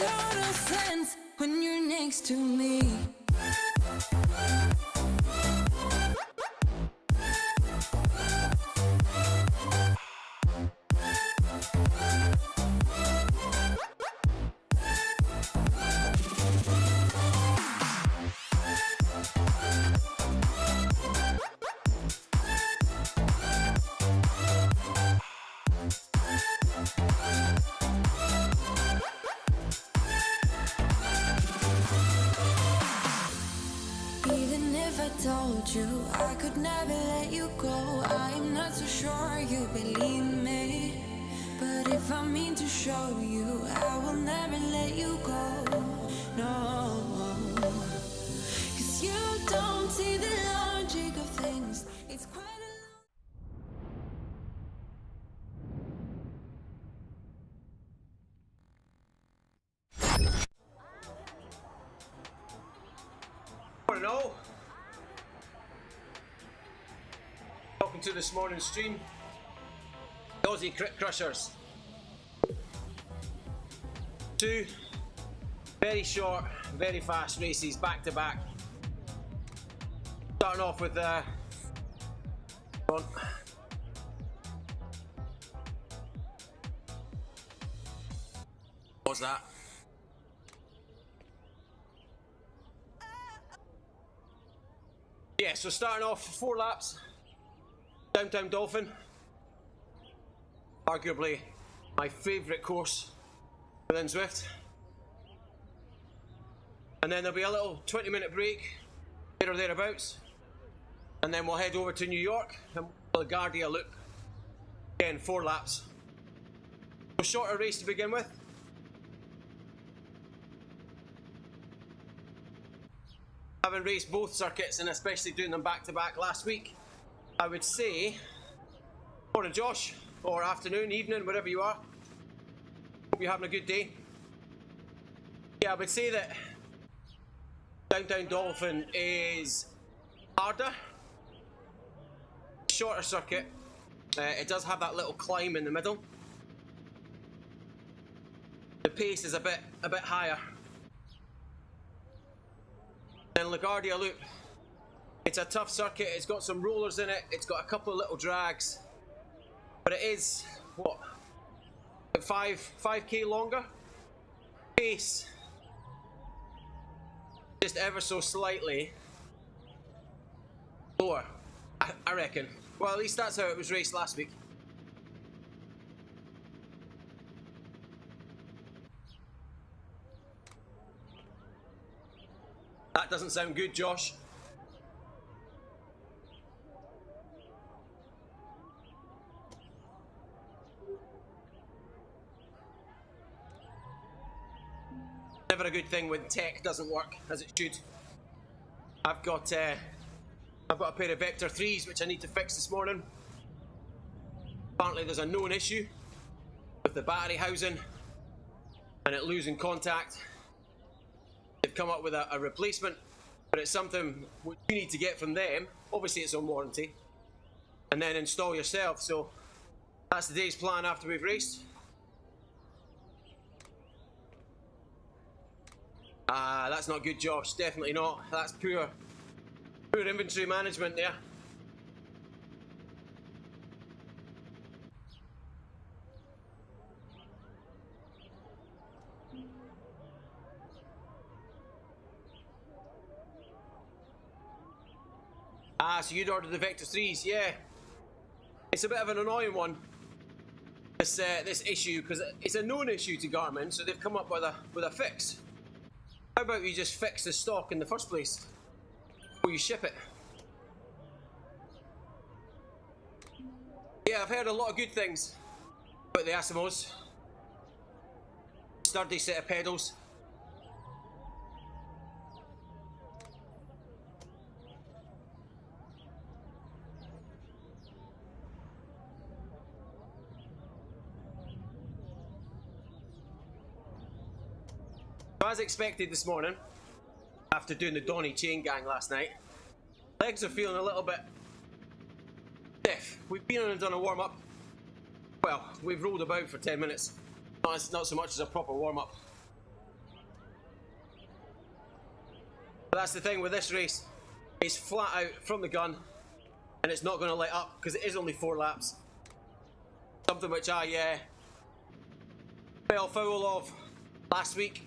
total sense when you're next to me. Even if I told you I could never let you go, I'm not so sure you believe me. But if I mean to show you, I will never let you go. No, 'cause you don't see the logic of things. It's quite a All. Welcome to this morning's stream. The Aussie Crit Crushers. 2 very short, very fast races back to back. Starting off with what's that? Yeah, so starting off 4 laps, Downtown Dolphin, arguably my favourite course within Zwift. And then there'll be a little 20-minute break, there or thereabouts, and then we'll head over to New York and Laguardia Loop. Again, 4 laps. So shorter race to begin with. Having raced both circuits and especially doing them back to back last week, I would say, morning Josh, or afternoon, evening, wherever you are. Hope you're having a good day. Yeah, I would say that Downtown Dolphin is harder, shorter circuit. It does have that little climb in the middle. The pace is a bit higher. Then Laguardia Loop, it's a tough circuit, it's got some rollers in it, it's got a couple of little drags, but it is, what, 5k longer? Pace, just ever so slightly lower, I reckon. Well, at least that's how it was raced last week. That doesn't sound good, Josh. Never a good thing when tech doesn't work as it should. I've got a pair of Vector 3s which I need to fix this morning. Apparently there's a known issue with the battery housing and it losing contact. They've come up with a replacement, but it's something you need to get from them. Obviously it's on warranty, and then install yourself. So that's the day's plan after we've raced. That's not good, Josh. Definitely not. That's poor inventory management there. So you'd ordered the Vector 3s, yeah. It's a bit of an annoying one, this issue, because it's a known issue to Garmin, so they've come up with a fix. How about you just fix the stock in the first place before you ship it? Yeah, I've heard a lot of good things about the Asimos. Sturdy set of pedals. As expected this morning, after doing the Donny chain gang last night, legs are feeling a little bit stiff. We've been on and done a warm-up. Well, we've rolled about for 10 minutes. Not so much as a proper warm-up. But that's the thing with this race. It's flat out from the gun, and it's not going to let up because it is only 4 laps. Something which I fell foul of last week.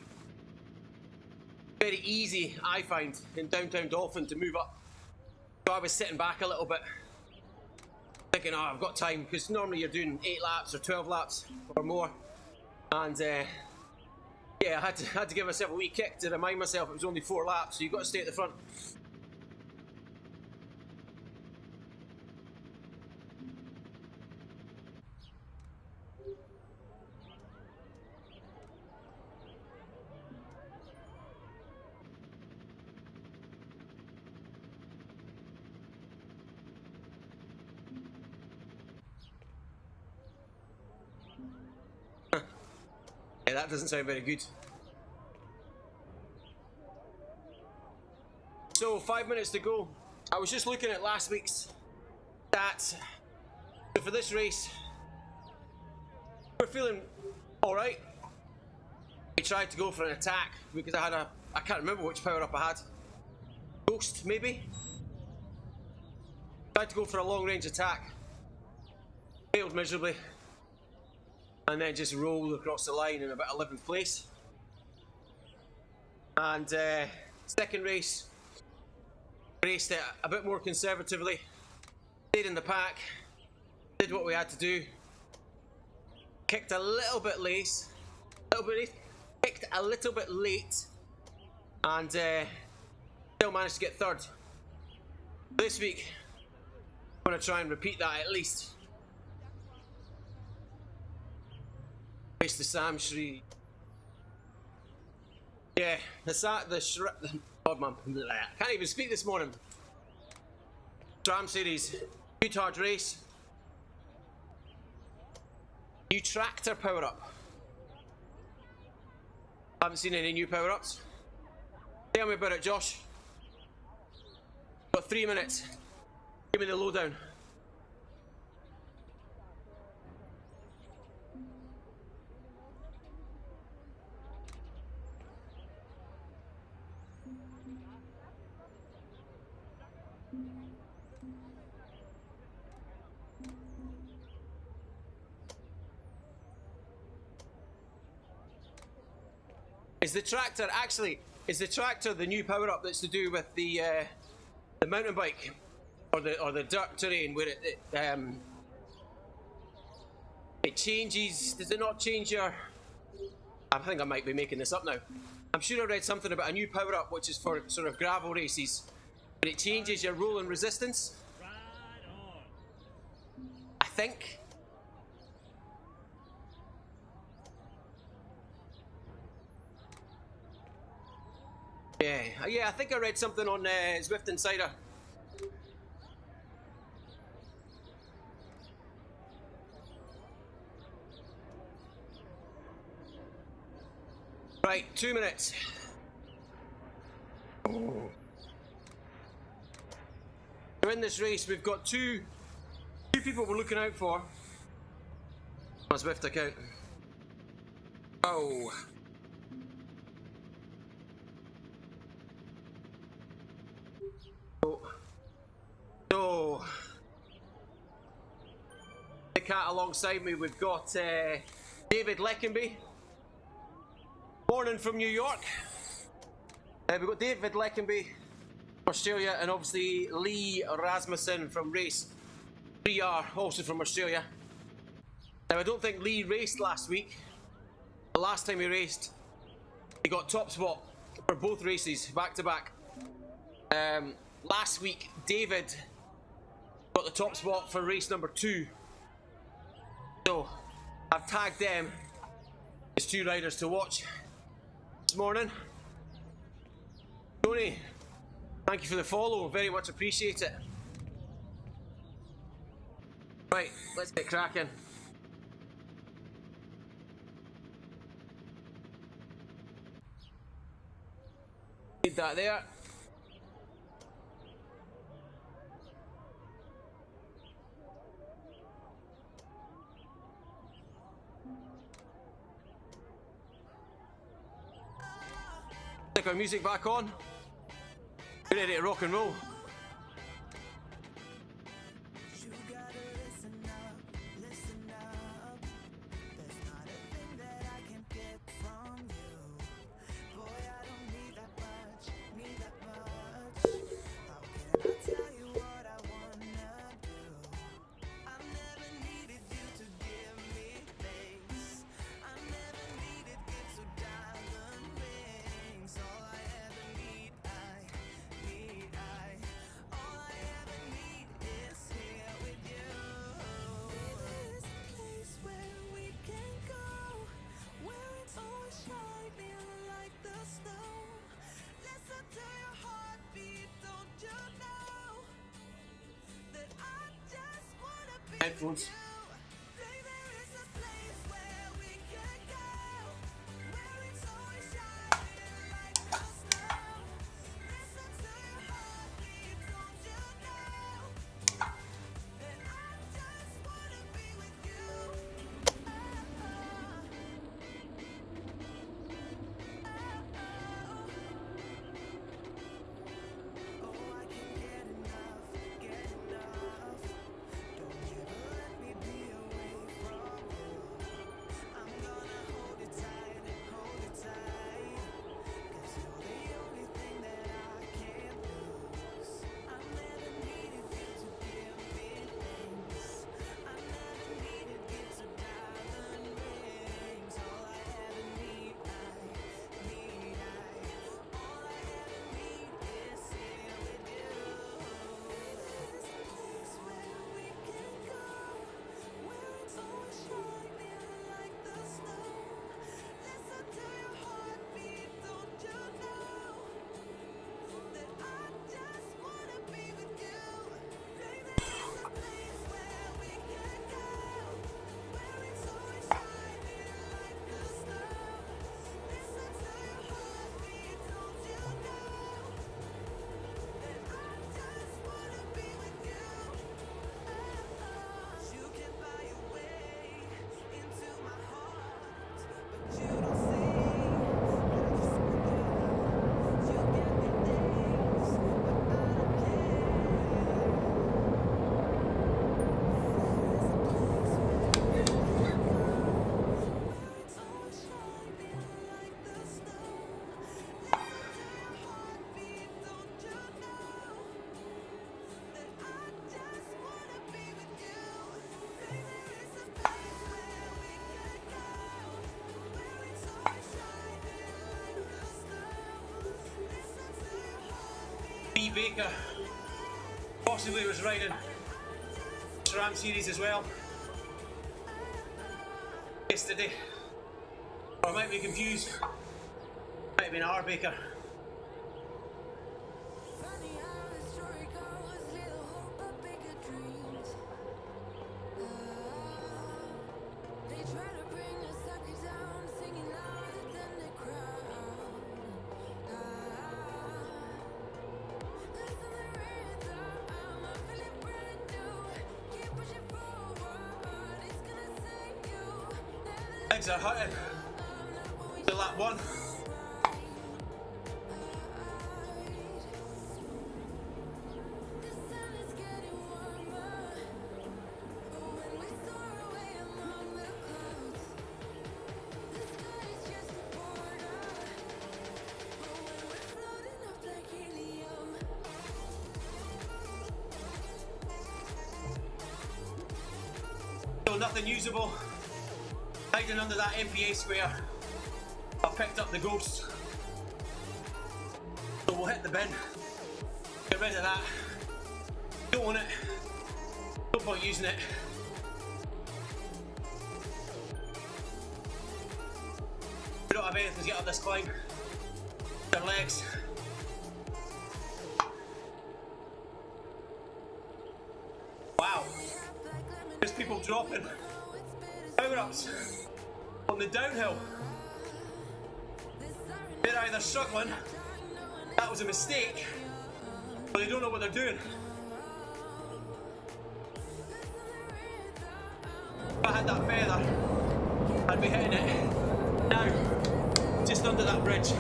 Very easy, I find, in Downtown Dolphin to move up. So I was sitting back a little bit, thinking, oh, I've got time, because normally you're doing 8 laps or 12 laps or more. And yeah, I had to give myself a wee kick to remind myself it was only 4 laps, so you've got to stay at the front. Yeah, that doesn't sound very good. So 5 minutes to go. I was just looking at last week's stats. So for this race, we're feeling alright. We tried to go for an attack because I can't remember which power up I had. Ghost, maybe? Tried to go for a long range attack. Failed miserably. And then just rolled across the line in about 11th place. And second race, raced it a bit more conservatively, stayed in the pack, did what we had to do, kicked a little bit late, kicked a little bit late, and still managed to get third. This week, I'm going to try and repeat that at least. Race the Sam Shri. Yeah, God, man, I can't even speak this morning. SRAM series, good hard race. New tractor power up. Haven't seen any new power ups. Tell me about it, Josh. Got 3 minutes. Give me the lowdown. Is the tractor the new power up that's to do with the mountain bike or the dirt terrain where it changes? Does it not change your? I think I might be making this up now. I'm sure I read something about a new power up which is for sort of gravel races, but it changes your rolling resistance. I think. Yeah, I think I read something on Zwift Insider. Right, 2 minutes. So in this race, we've got two people we're looking out for. My Zwift account. Oh. So, the cat alongside me, we've got David Leckenby. Morning from New York. We've got David Leckenby, Australia, and obviously Lee Rasmussen from race 3R, also from Australia. Now, I don't think Lee raced last week. The last time he raced, he got top spot for both races, back to back. Last week, David got the top spot for race number 2. So, I've tagged them as 2 riders to watch this morning. Tony, thank you for the follow, very much appreciate it. Right, let's get cracking. Need that there. Stick our music back on. Ready to rock and roll. Headphones. Baker possibly was riding SRAM series as well yesterday, or I might be confused, might have been R Baker. Legs are hurting to lap one. Still nothing usable. Hiding under that MPA square, I picked up the ghost. So we'll hit the bin, get rid of that. Don't want it, no point using it. We don't have anything to get up this climb. Their legs. Wow, there's people dropping power-ups on the downhill. They're either struggling, that was a mistake, or they don't know what they're doing. If I had that feather, I'd be hitting it now, just under that bridge.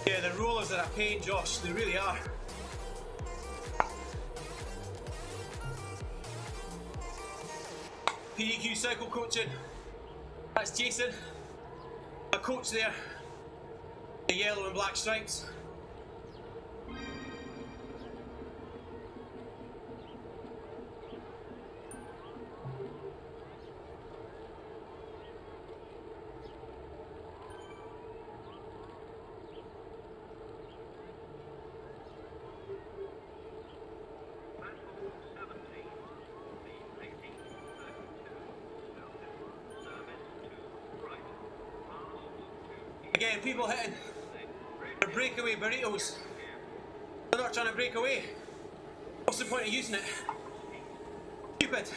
Yeah, the rollers are a pain, Josh, they really are. PDQ Cycle Coaching, that's Jason, my coach there, the yellow and black stripes. Again, people hitting their breakaway burritos. They're not trying to break away. What's the point of using it? Stupid.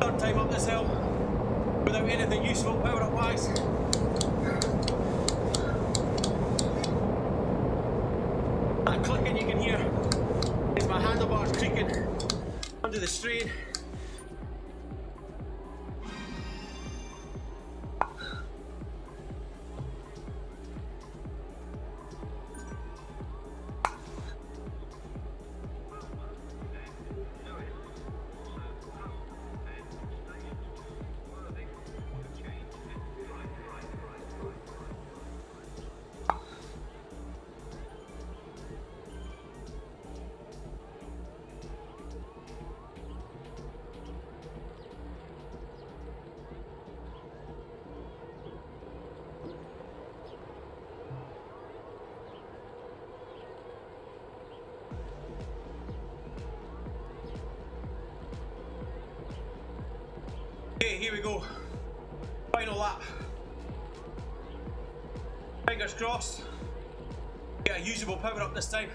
Third time up this hill without anything useful power up wise. That clicking you can hear is my handlebars creaking under the strain. Okay, here we go. Final lap. Fingers crossed. Get a usable power up this time.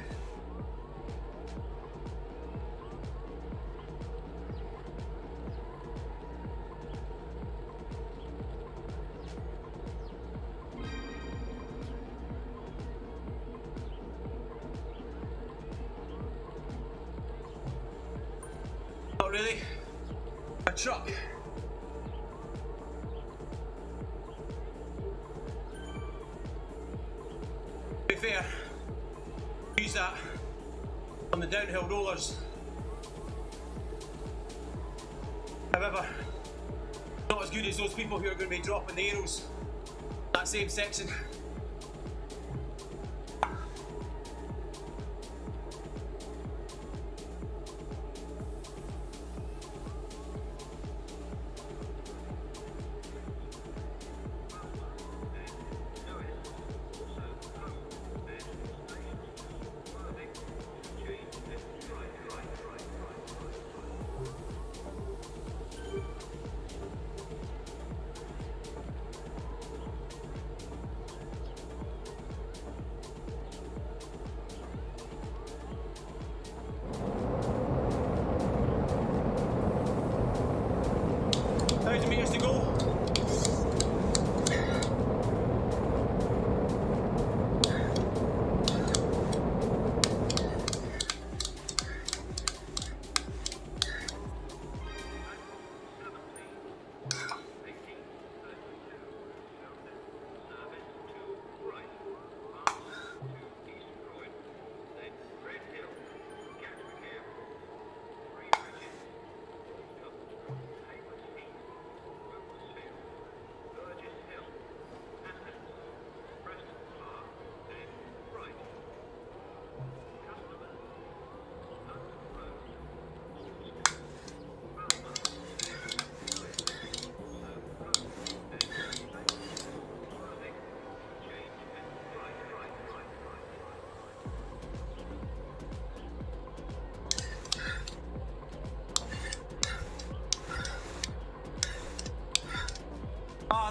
Not really. A truck. To be fair, use that on the downhill rollers. However, not as good as those people who are going to be dropping the arrows that same section. Meters to go.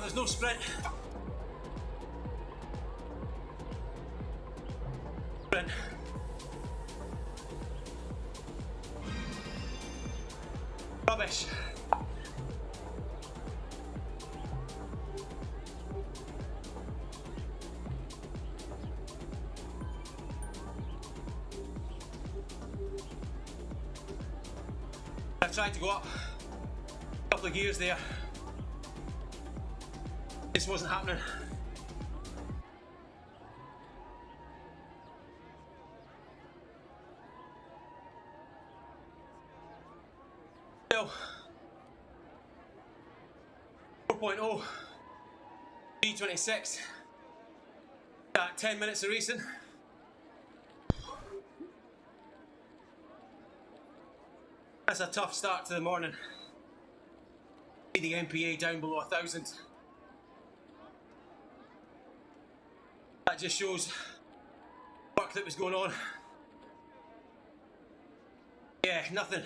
There's no sprint. tried to go up a couple of gears there. This wasn't happening. Still, 4.0, 326, 10 minutes of racing. That's a tough start to the morning. See the MPA down below 1,000. That just shows work that was going on. Yeah, nothing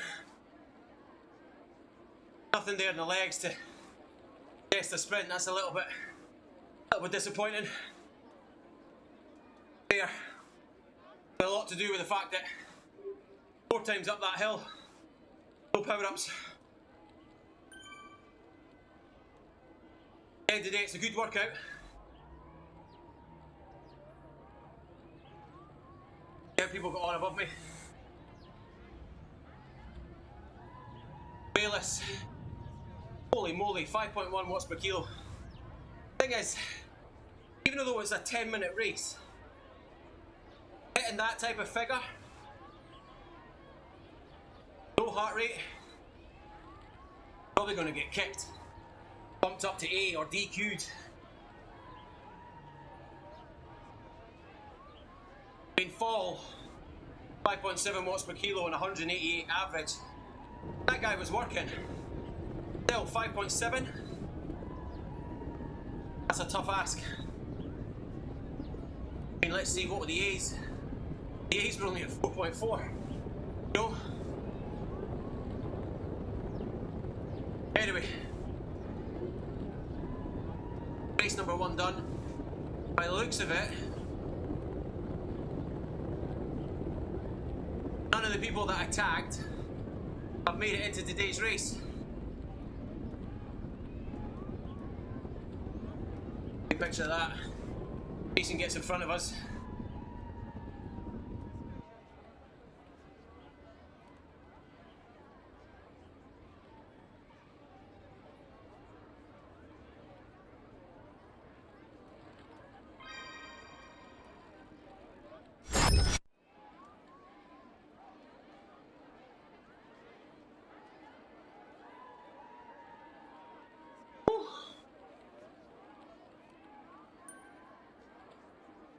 there in the legs to test the sprint. That's a little bit disappointing. There, but a lot to do with the fact that 4 times up that hill, no power-ups. End of the day, it's a good workout. Yeah, people got on above me. Bayless. Holy moly, 5.1 watts per kilo. Thing is, even though it's a 10-minute race, hitting that type of figure, no heart rate, probably going to get kicked, bumped up to A or DQ'd. In fall, 5.7 watts per kilo and 188 average. That guy was working. Still 5.7. That's a tough ask. I mean, let's see, what were the A's? The A's were only at 4.4. No. Anyway, race number 1 done. By the looks of it, none of the people that I tagged have made it into today's race. Big picture of that. Jason gets in front of us.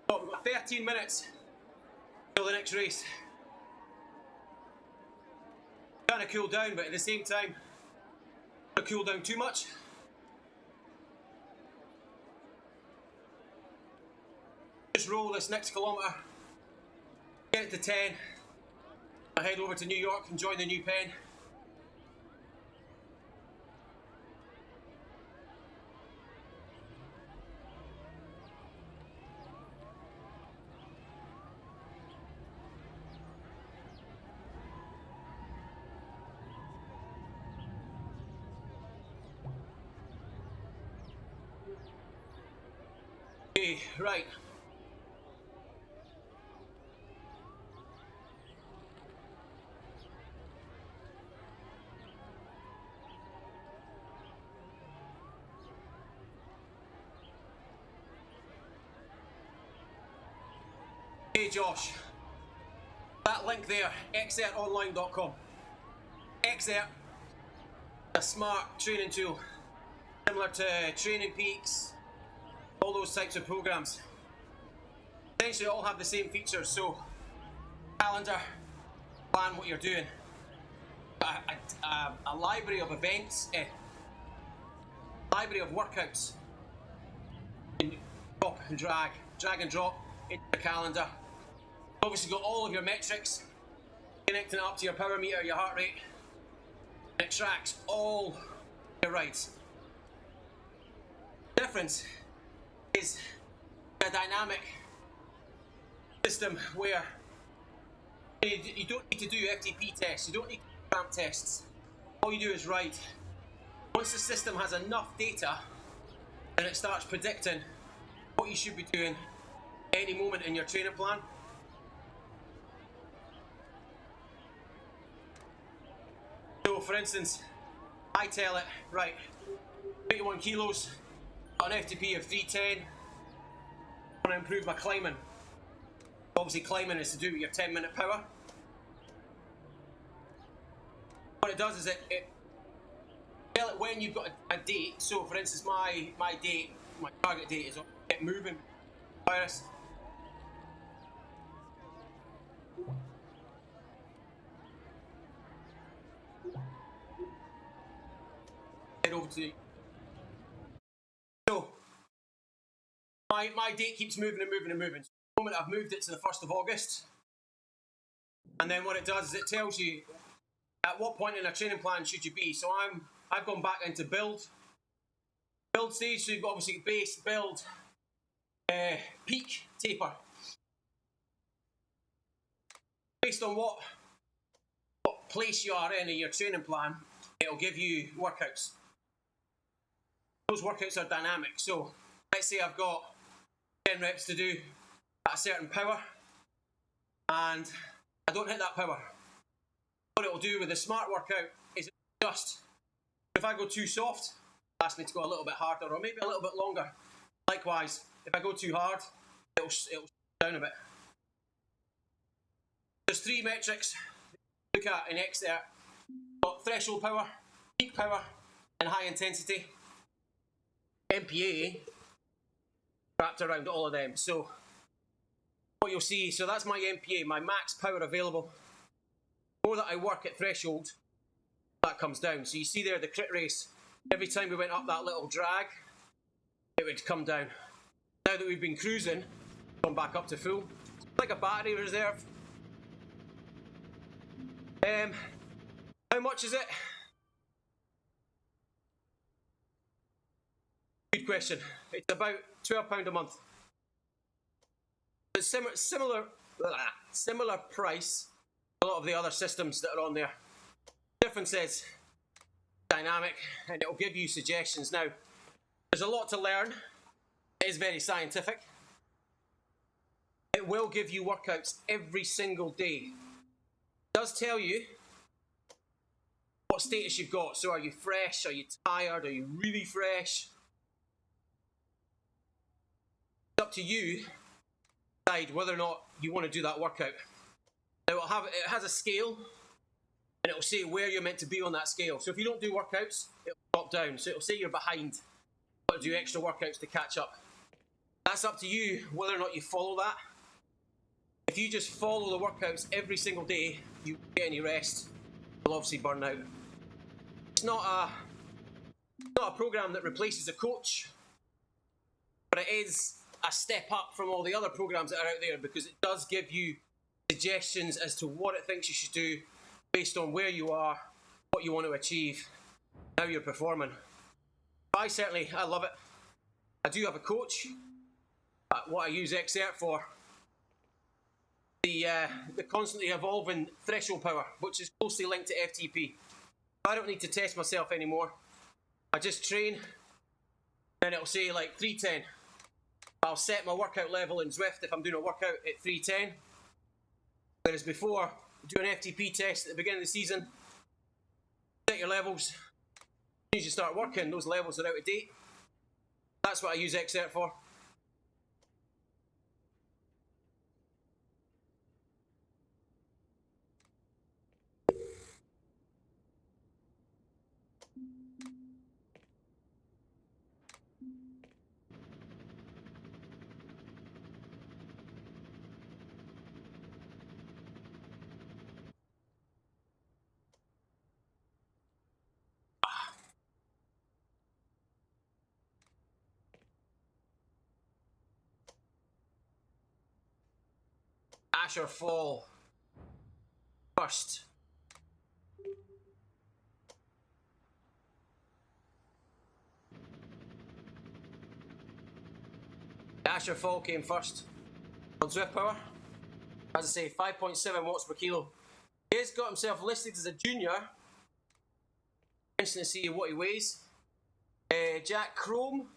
Oh, we've got 13 minutes till the next race. Trying to cool down, but at the same time, not cool down too much. Just roll this next kilometre, get it to 10. I head over to New York and join the new pen. Okay, right. Hey Josh, that link there, xertonline.com. Xert, a smart training tool, similar to Training Peaks, all those types of programs. Essentially all have the same features, so calendar, plan what you're doing. A library of events, library of workouts. You can drop and drag and drop into the calendar. Obviously got all of your metrics, connecting it up to your power meter, your heart rate. It tracks all your rides. The difference is a dynamic system where you don't need to do FTP tests, you don't need to do cramp tests. All you do is ride. Once the system has enough data, then it starts predicting what you should be doing at any moment in your training plan. So So for instance, I tell it, right, 21 kilos, got an FTP of 310, I want to improve my climbing. Obviously climbing is to do with your 10-minute power. What it does is it tell it when you've got a date. So for instance, my target date is get moving virus. Head over to so my date keeps moving and moving and moving. So the moment I've moved it to the 1st of August, and then what it does is it tells you at what point in a training plan should you be. So I've gone back into build stage. So you've got obviously base, build, peak, taper. Based on what place you are in your training plan, it'll give you workouts. Those workouts are dynamic. So let's say I've got 10 reps to do at a certain power and I don't hit that power. What it'll do with the smart workout is adjust. If I go too soft, it'll ask me to go a little bit harder or maybe a little bit longer. Likewise, if I go too hard, it'll down a bit. There's 3 metrics to look at in Xert. Got threshold power, peak power, and high intensity. MPA wrapped around all of them. So what you'll see, so that's my MPA, my max power available. The more that I work at threshold, that comes down. So you see there the crit race, every time we went up that little drag, it would come down. Now that we've been cruising, gone back up to full. It's like a battery reserve. How much is it? Good question. It's about £12 a month. It's similar price to a lot of the other systems that are on there. Difference is dynamic and it will give you suggestions. Now, there's a lot to learn. It is very scientific. It will give you workouts every single day. It does tell you what status you've got. So are you fresh? Are you tired? Are you really fresh? It's up to you to decide whether or not you want to do that workout. Now it has a scale and it will say where you're meant to be on that scale. So if you don't do workouts, it'll drop down. So it'll say you're behind. You've got to do extra workouts to catch up. That's up to you whether or not you follow that. If you just follow the workouts every single day, you won't get any rest. You'll obviously burn out. It's not a program that replaces a coach, but it is a step up from all the other programs that are out there because it does give you suggestions as to what it thinks you should do based on where you are, what you want to achieve, how you're performing. I love it. I do have a coach. What I use Xert for, the constantly evolving threshold power, which is closely linked to FTP. I don't need to test myself anymore. I just train, and it'll say like 310. I'll set my workout level in Zwift if I'm doing a workout at 310. Whereas before, do an FTP test at the beginning of the season, set your levels. As soon as you start working, those levels are out of date. That's what I use Xert for. Asher fall first. Asher fall came first on Zwift power. As I say, 5.7 watts per kilo. He's got himself listed as a junior. Interesting to see what he weighs. Jack Chrome.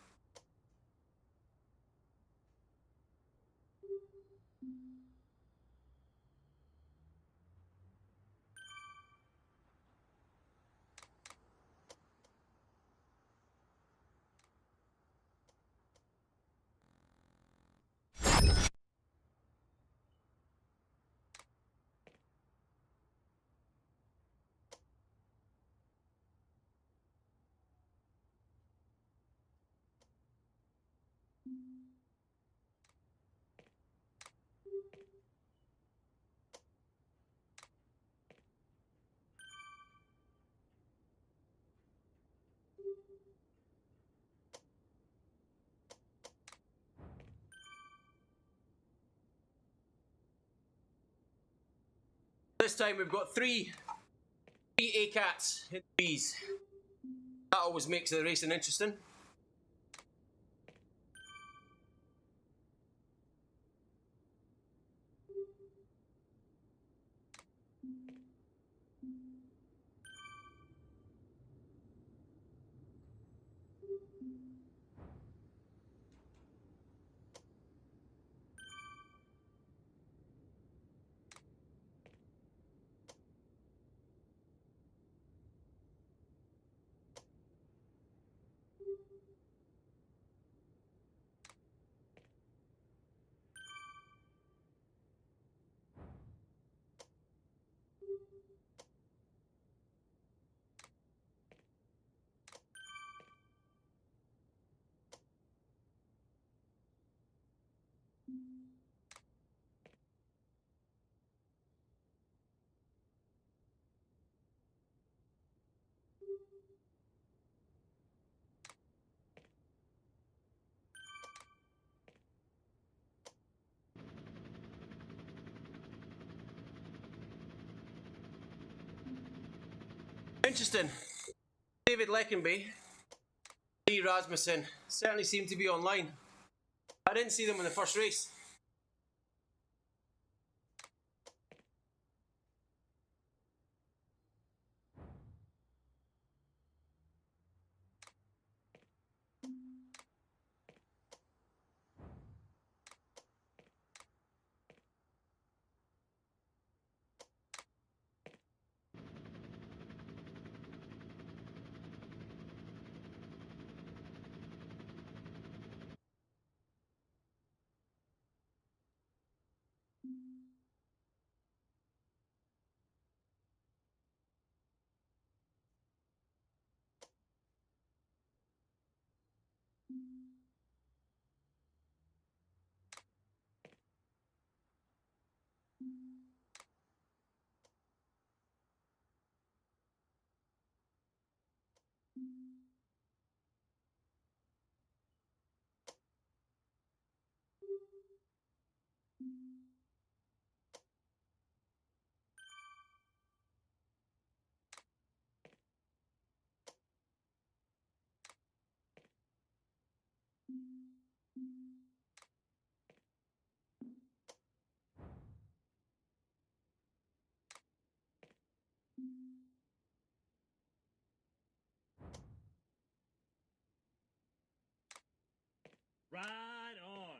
This time we've got three A-cats in Bs. That always makes the racing interesting. Interesting. David Leckenby, Lee Rasmussen certainly seem to be online. I didn't see them in the first race. Right on.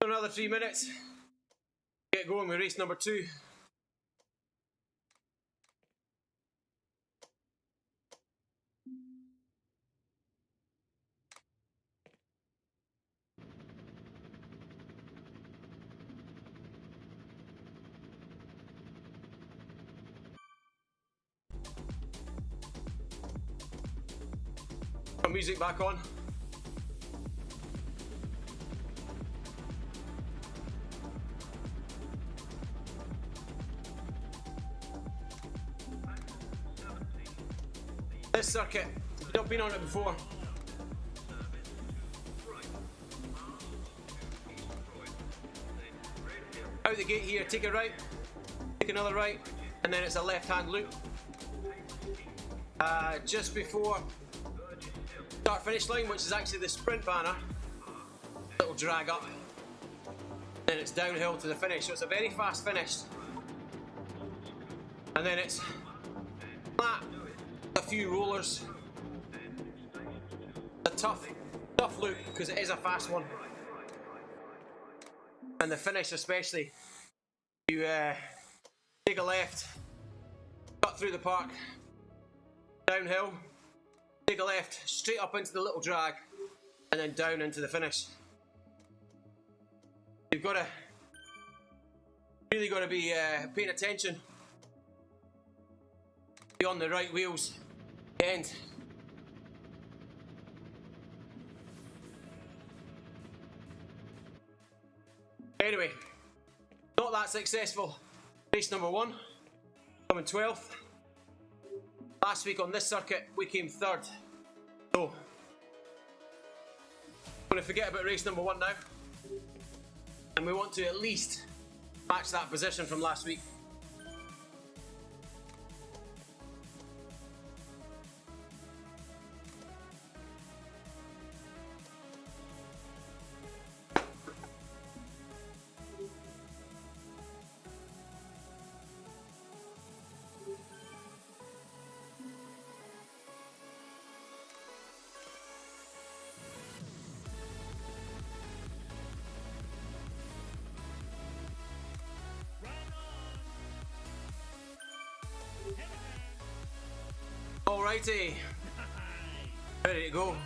Another 3 minutes. Get going with race number 2. Put music back on. This circuit, I've not been on it before. Out the gate here, take a right, take another right, and then it's a left-hand loop. Just before start finish line, which is actually the sprint banner, it'll drag up. Then it's downhill to the finish, so it's a very fast finish. And then it's flat, a few rollers. A tough loop because it is a fast one. And the finish especially, you take a left, cut through the park, downhill, take a left, straight up into the little drag, and then down into the finish. You've got to really got to be paying attention. Be on the right wheels, end. Anyway, not that successful. Race number 1, coming 12th. Last week on this circuit, we came 3rd. So, I'm going to forget about race number 1 now. And we want to at least match that position from last week. Alrighty, ready to go.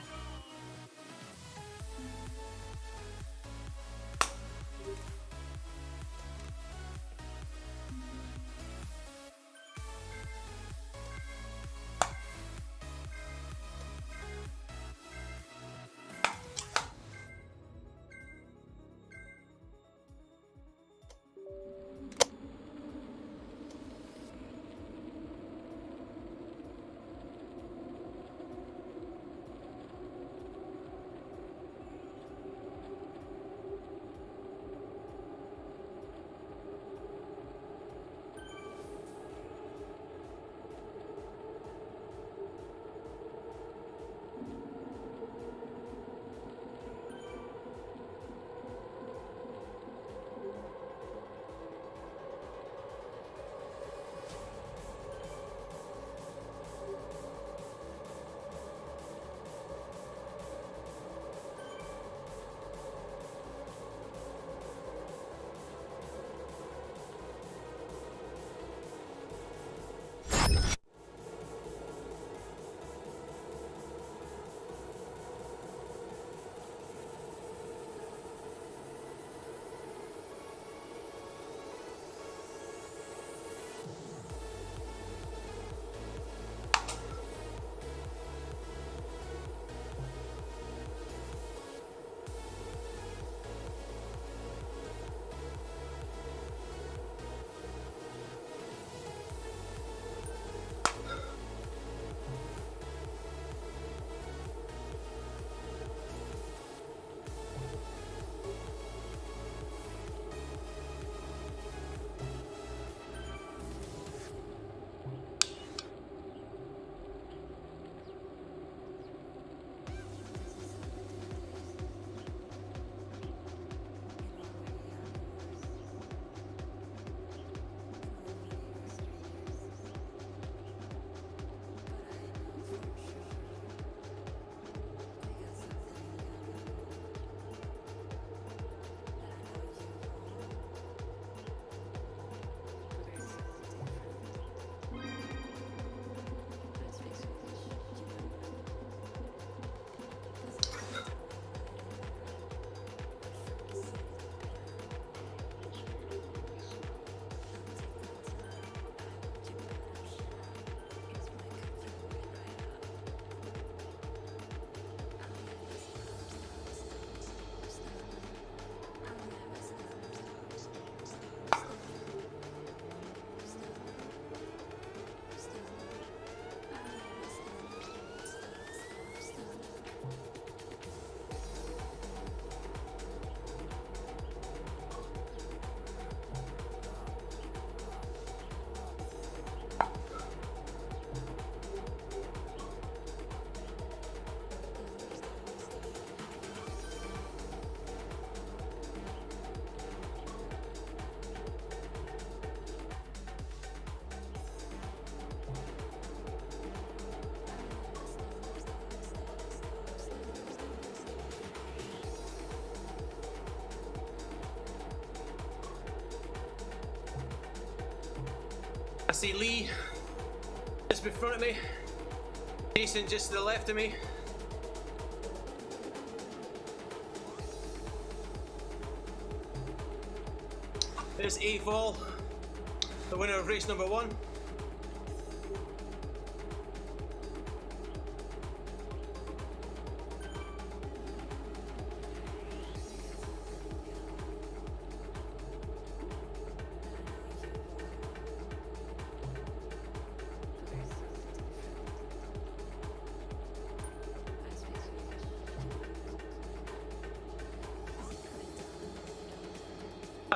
I see Lee just in front of me, Jason just to the left of me. There's A-Fall, the winner of race number 1.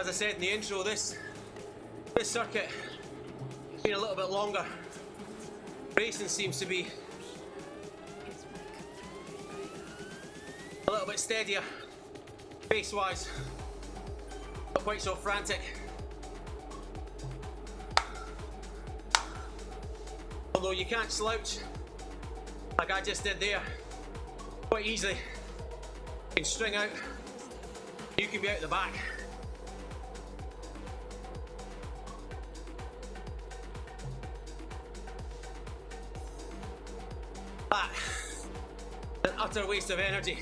As I said in the intro, this circuit been a little bit longer. Racing seems to be a little bit steadier, pace-wise, not quite so frantic. Although you can't slouch like I just did there quite easily. You can string out, you can be out the back. That is an utter waste of energy.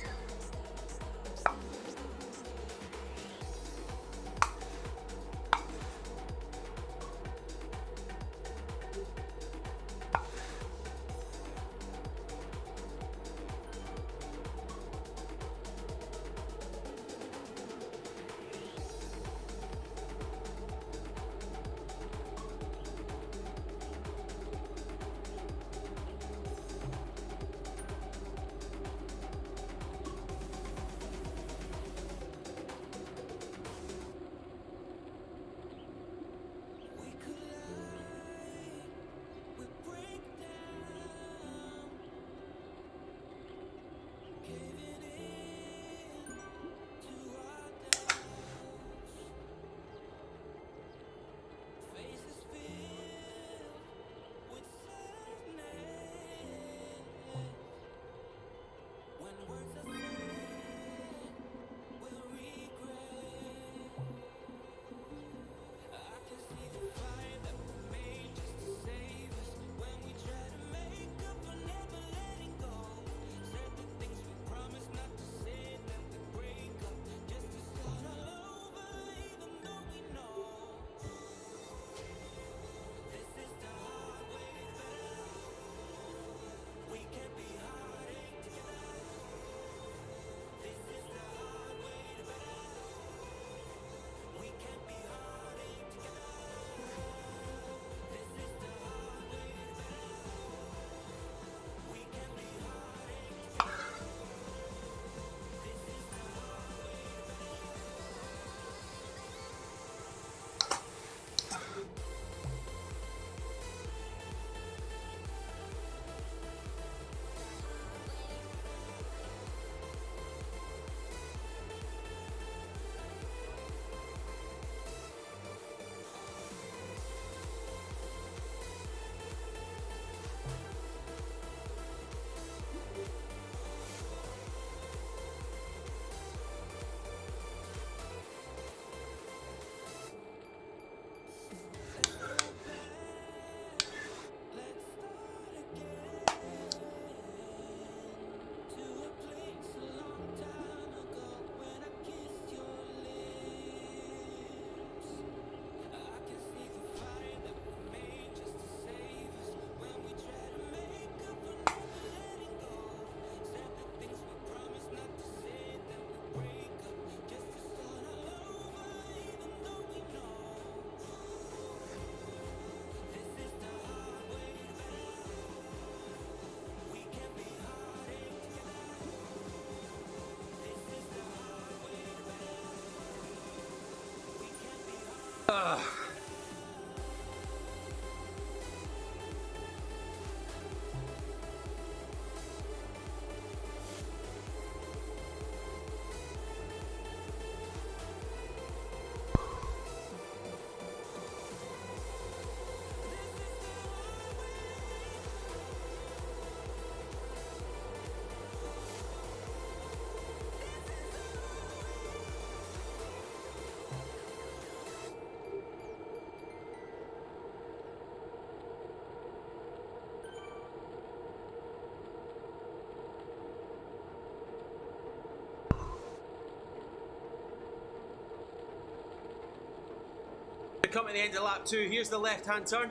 Come to the end of lap 2, here's the left-hand turn,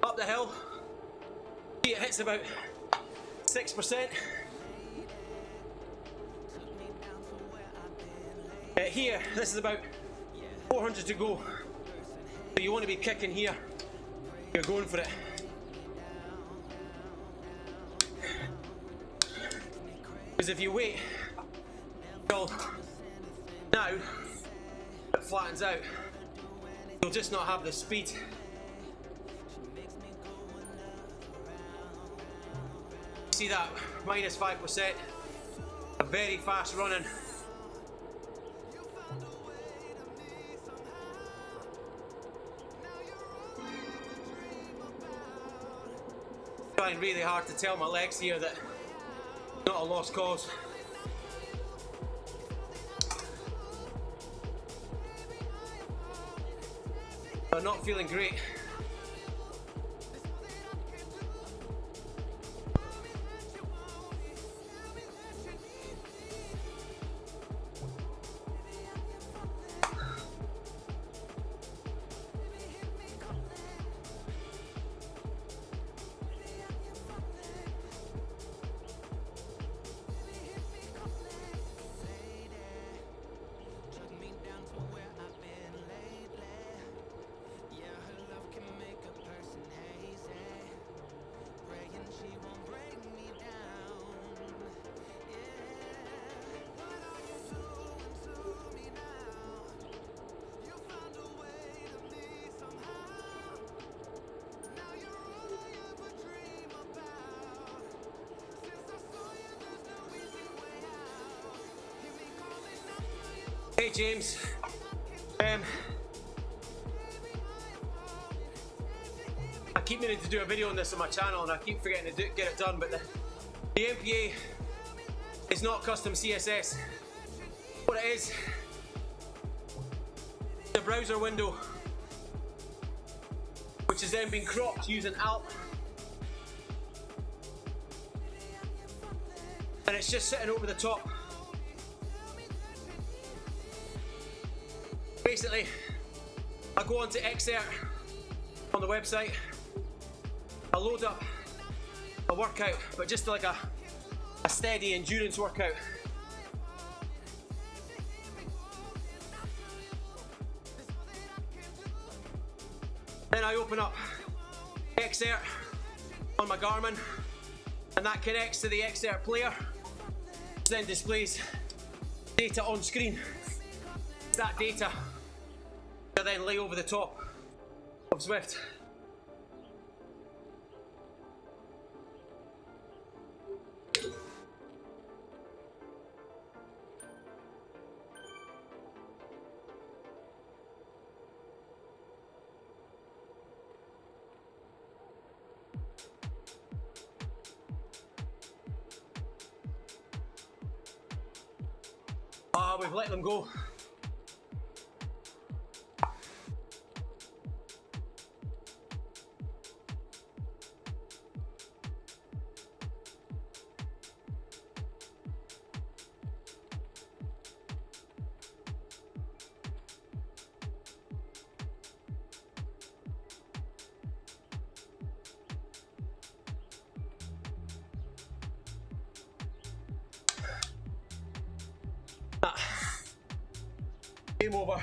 up the hill. See, it hits about 6%. Here, this is about 400 to go. So you want to be kicking here. You're going for it. Because if you wait till now, at flattens out, you'll just not have the speed. See that minus 5%, a very fast running. Trying really hard to tell my legs here that not a lost cause. I'm not feeling great. Hey James, I keep meaning to do a video on this on my channel and I keep forgetting to get it done, but the MPA is not custom CSS. What it is, the browser window, which has then been cropped using Alt, and it's just sitting over the top. Basically, I go onto Xert on the website, I load up a workout, but just like a steady endurance workout. Then I open up Xert on my Garmin, and that connects to the Xert player, which then displays data on screen. That data I then lay over the top of Zwift. We've let them go. Game over.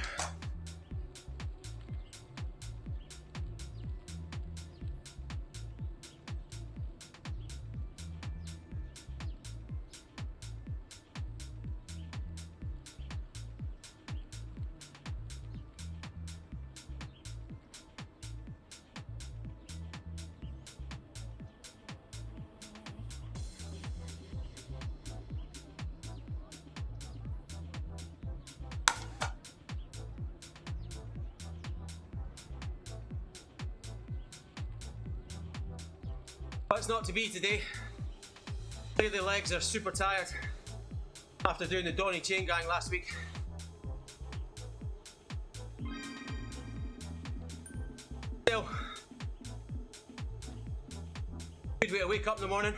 But it's not to be today. Clearly legs are super tired after doing the Donny chain gang last week. Still, good way to wake up in the morning.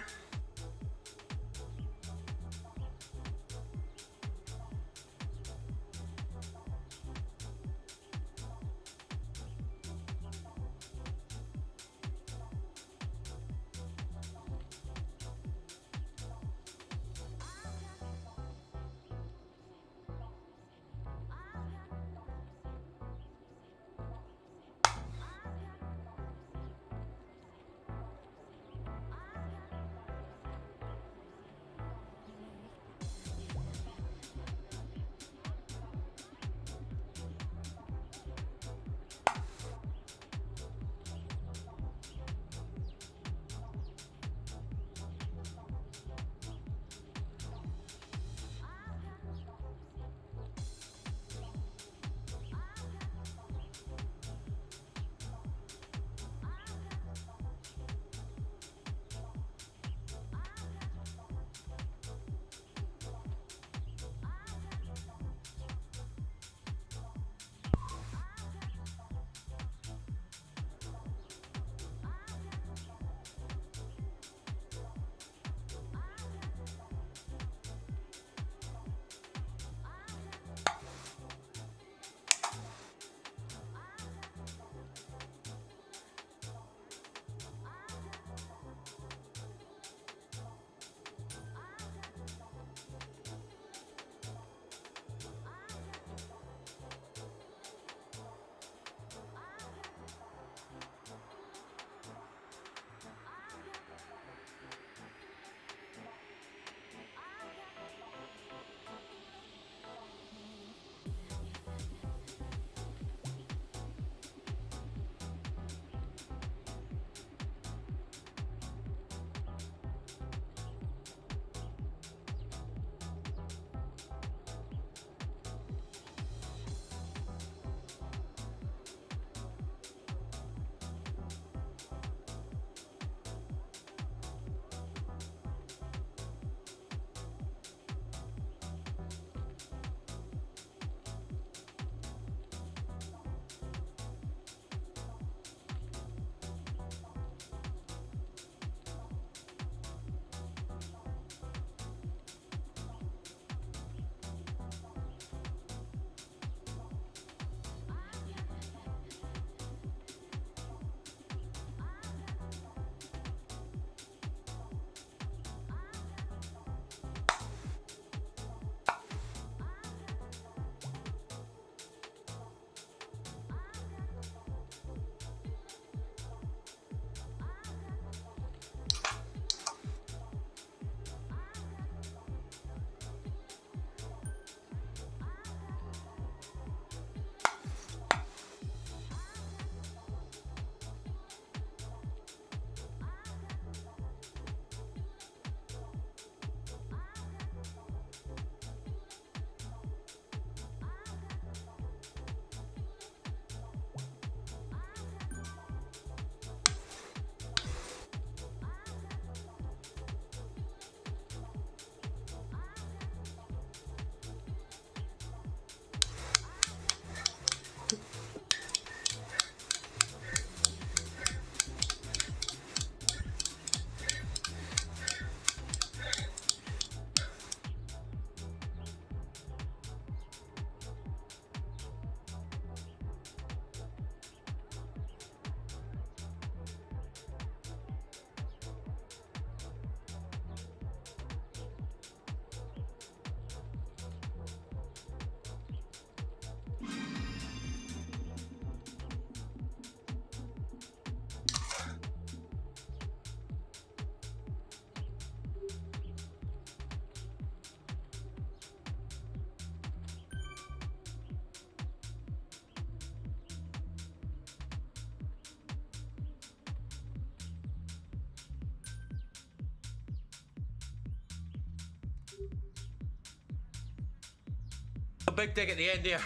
A big dig at the end there.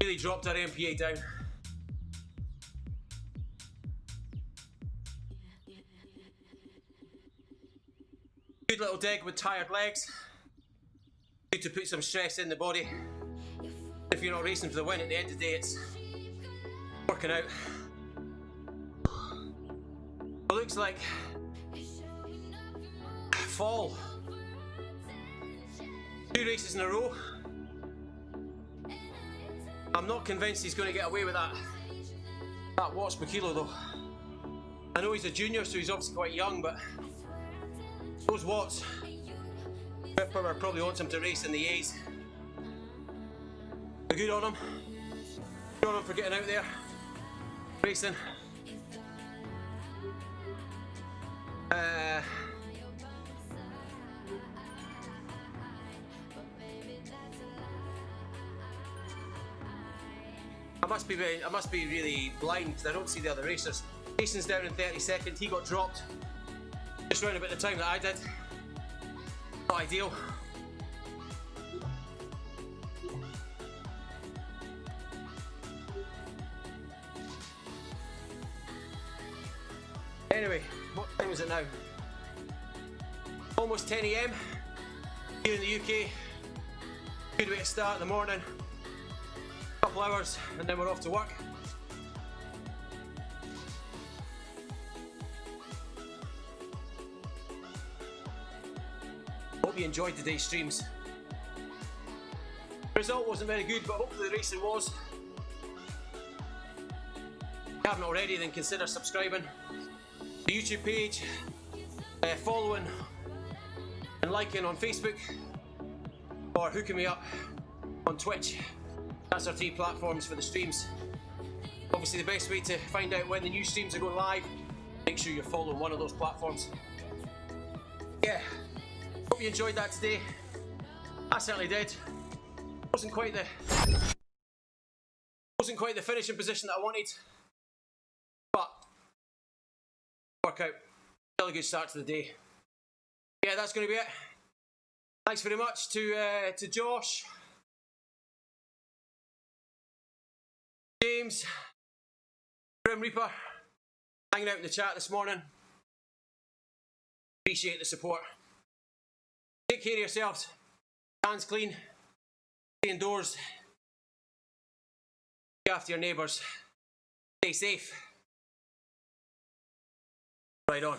Really dropped our MPA down. Good little dig with tired legs. Good to put some stress in the body. If you're not racing for the win, at the end of the day, it's working out. It looks like fall. 2 races in a row. I'm not convinced he's going to get away with that watts per kilo though. I know he's a junior, so he's obviously quite young, but those watts, Pipper probably wants him to race in the A's. But good on him. Good on him for getting out there, racing. I must be really blind because I don't see the other racers. Jason's down in 32nd. He got dropped just round about the time that I did. Not ideal. Anyway, what time is it now? Almost 10 AM here in the UK. Good way to start the morning. Couple hours and then we're off to work. Hope you enjoyed today's streams. The result wasn't very good, but hopefully the racing was. If you haven't already, then consider subscribing to the YouTube page, following and liking on Facebook, or hooking me up on Twitch. That's our 3 platforms for the streams. Obviously the best way to find out when the new streams are going live, make sure you're following one of those platforms. Yeah, hope you enjoyed that today. I certainly did. Wasn't quite the finishing position that I wanted, but workout, still a good start to the day. Yeah, that's going to be it. Thanks very much to Josh, James, Grim Reaper, hanging out in the chat this morning. Appreciate the support. Take care of yourselves. Hands clean. Stay indoors. Look after your neighbours. Stay safe. Right on.